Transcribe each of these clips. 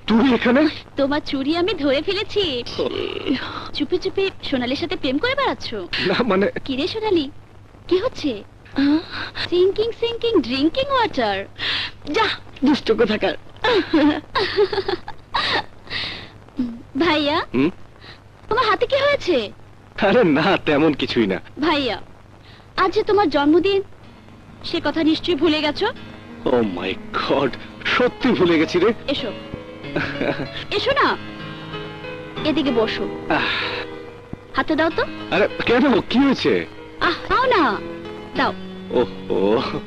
তুই এখানে? তোমার চুরি আমি ধরে ফেলেছি। চুপে চুপে সোনালীর সাথে প্রেম করে বেড়াচ্ছ? না মানে কি রে সোনালী, কি হচ্ছে? Sinking sinking drinking water. যা দুষ্ট কোথাকার। ভাইয়া, তোমার হাতে কি হয়েছে? আরে না, তেমন কিছুই না। ভাইয়া, আজ যে তোমার জন্মদিন, সে কথা নিশ্চয়ই ভুলে গেছো? ও মাই গড, সত্যি ভুলে গেছি রে। এসো এসো না, এদিকে বসো। হাতে দাও তো। আরে কেন, কি হয়েছে? দাও না, দাও। ওহো,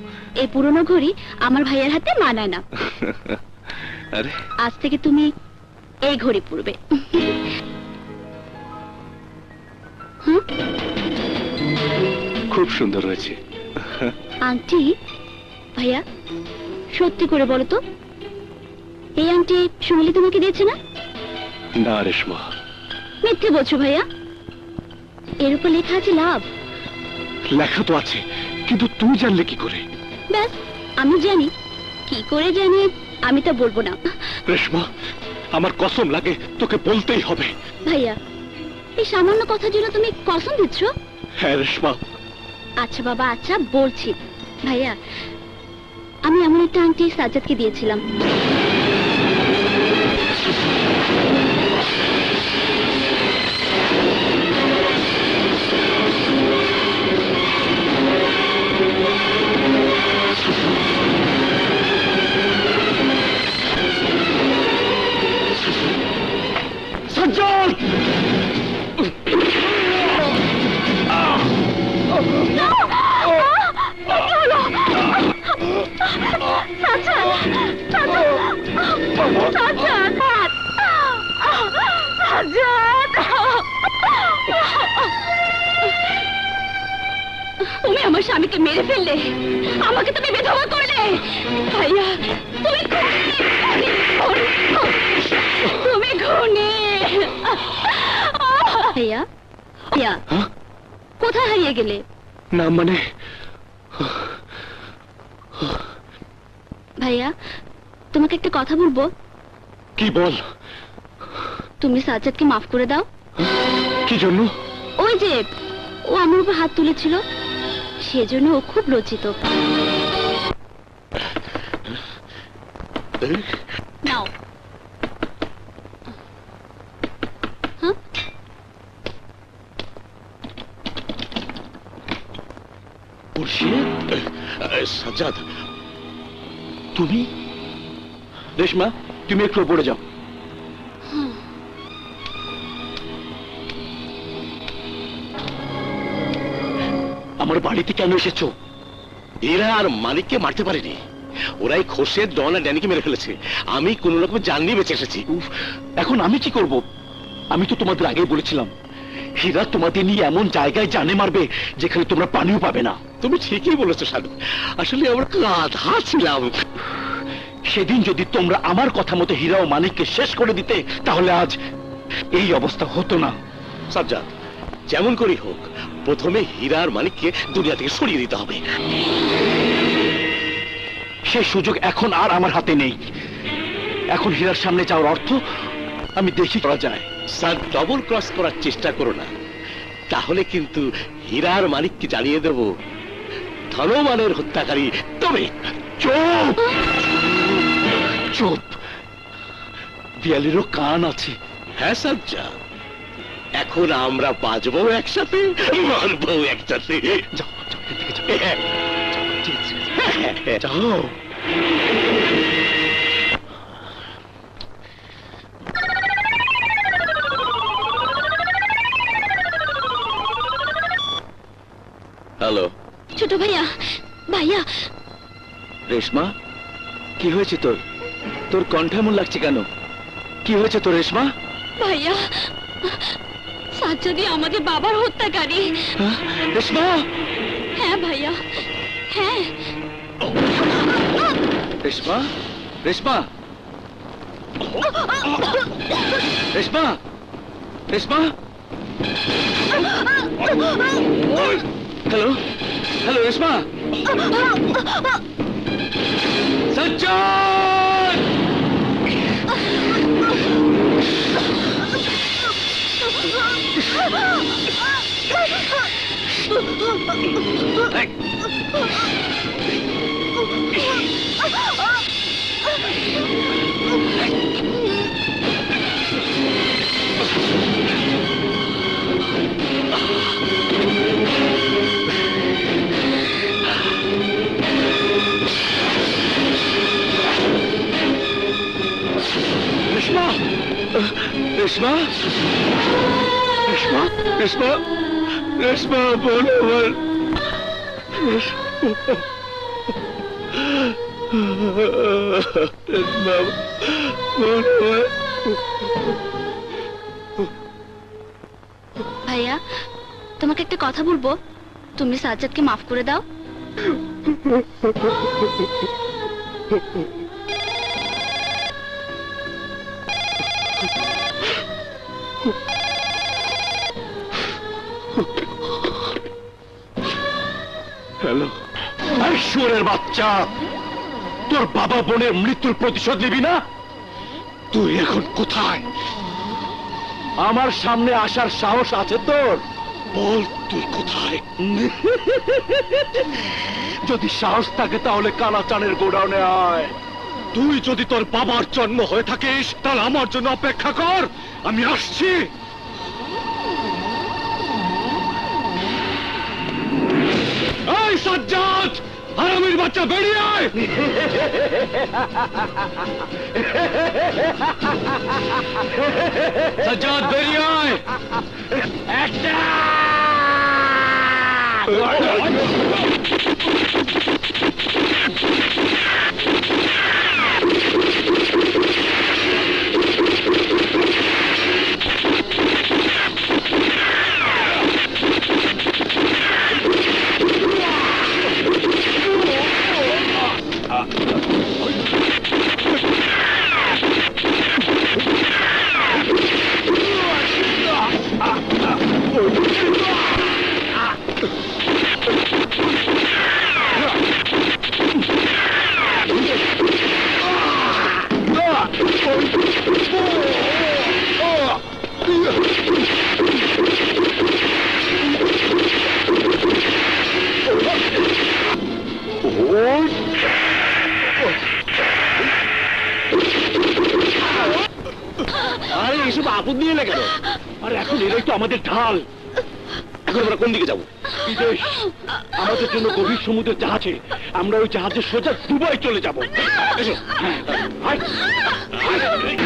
এই পুরনো ঘড়ি আমার ভাইয়ের হাতে মানায় না। আরে আজ থেকে তুমি এই ঘড়ি পরবে। খুব সুন্দর হয়েছে। আংটি? ভাইয়া সত্যি করে বলো তো, এই আংটি সোনালী তোমাকে দিয়েছে না? না রেশমা। মিথ্যে বলছো ভাইয়া, এর উপর লেখা আছে লাভ। লেখা তো আছে, কিন্তু তুই জানলে কি করে? ব্যাস, আমি জানি। কি করে জানি আমি তা বলবো না। রেশমা, আমার কসম লাগে, তোকে বলতেই হবে। ভাইয়া, এই সামান্য কথার জন্য তুমি কসম দিচ্ছ? হ্যাঁ রেশমা। আচ্ছা বাবা, আচ্ছা বলছি। ভাইয়া, আমি এমন একটা আংটি সাজ্জাদকে দিয়েছিলাম। সাজ্জাদ! তুমি আমার স্বামীকে মেরে ফেললে, আমাকে তুমি বিধবা করলে। ভাইয়া, তুমি তুমি খুনি। ভাইয়া, ভাইয়া কোথায় হারিয়ে গেলে? না মানে ভাইয়া, তোমাকে একটা কথা বলবো। কি বল? তুমি সাজ্জাদকে মাফ করে দাও। কি জন্য? ওই যে ও আমার উপর হাত তুলেছিল, সেজন্য ও খুব লজ্জিত। নাও। সাজ্জাদ, তুমি? রেশমা, তুমি একটু পড়ে যাও। আমার বাড়িতে কেন এসেছো? এরা আর মালিককে মারতে পারেনি, ওরাই খোরশেদ, ডন আর ড্যানিকে মেরে ফেলেছে। আমি কোন রকম জান নিয়ে বেঁচে এসেছি। এখন আমি কি করব? আমি তো তোমাদের আগেই বলেছিলাম, হীরা তোমাদের নিয়ে এমন জায়গায় জানে মারবে যেখানে তোমরা পানিও পাবে না। তুমি ঠিকই বলেছো শালু, আসলে আমরা গাধা ছিলাম। সেদিন যদি তোমরা আমার কথা মতো হীরা ও মানিককে শেষ করে দিতে, তাহলে আজ এই অবস্থা হতো না। সাজ্জাদ, যেমন করি হোক, প্রথমে হীরা আর মানিককে দুনিয়া থেকে সরিয়ে দিতে হবে। সেই সুযোগ এখন আর আমার হাতে নেই। এখন হীরার সামনে যাওয়ার অর্থ আমি দেখি করা যায়। স্যার, ডবল ক্রস করার চেষ্টা করো না, তাহলে কিন্তু হীরা আর মানিককে জানিয়ে দেব ধনবানের হত্যাকারী তুমি। চুপ চুপ, বিয়ালিরও কান আছে। হ্যাঁ সাজ্জাদ, এখন আমরা বাজবো একসাথে, মারবো একসাথে। যাও যাও, এদিকে যাও। যাও। হ্যালো ছোট ভাইয়া। ভাইয়া, রেশমা, কি হয়েছে তোর? তোর কণ্ঠ এমন লাগছে কেন? কি হয়েছে তোর রেশমা? ভাইয়া, সাজ্জাদই আমাদের বাবার হত্যাকারী। রেশমা! হ্যাঁ ভাইয়া, হ্যাঁ। রেশমা, রেশমা, রেশমা, রেশমা। Hello hello Reshma. সাজ্জাদ! রেশমা রেশমা রেশমা রেশমা রেশমা বোন আমার রেশমা বোন আমার ভাইয়া তোমাকে একটা কথা বলবো, তুমি সাজ্জাদকে মাফ করে দাও। হ্যালো ঈশ্বরের বাচ্চা, তোর বাবা বোনের মৃত্যুর প্রতিশোধ নিবি না? তুই এখন কোথায়? আমার সামনে আসার সাহস আছে তোর? বল তুই কোথায়? যদি সাহস থাকে তাহলে কালাচানের গোডাউনে আয়। তুই যদি তোর বাবার জন্ম হয়ে থাকিস তাহলে আমার জন্য অপেক্ষা কর, আমি আসছি। এই সাজ্জাদ, হারামির বাচ্চা বেরিয়ে আয়। সাজ্জাদ বেরিয়ে আয়। একটা আরে এসব আপদ নিয়ে এলে কেন? আর এখন এরাই তো আমাদের ঢাল। এখন আমরা কোন দিকে যাবো? বিদেশ। আমাদের জন্য গভীর সমুদ্রের জাহাজে, আমরা ওই জাহাজে সোজা দুবাই চলে যাবো। এসো। হ্যাঁ, আয়, আয়।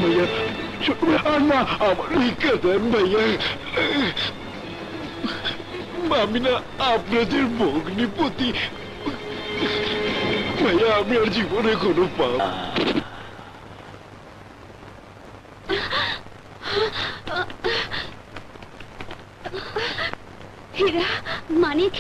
ভাইয়া না আমার ভিক্ষা দেন ভাইয়া আমি না আপনাদের ভগ্নিপতি ভাইয়া আমি আর জীবনে কোনো পাপ হীরা, মানিক,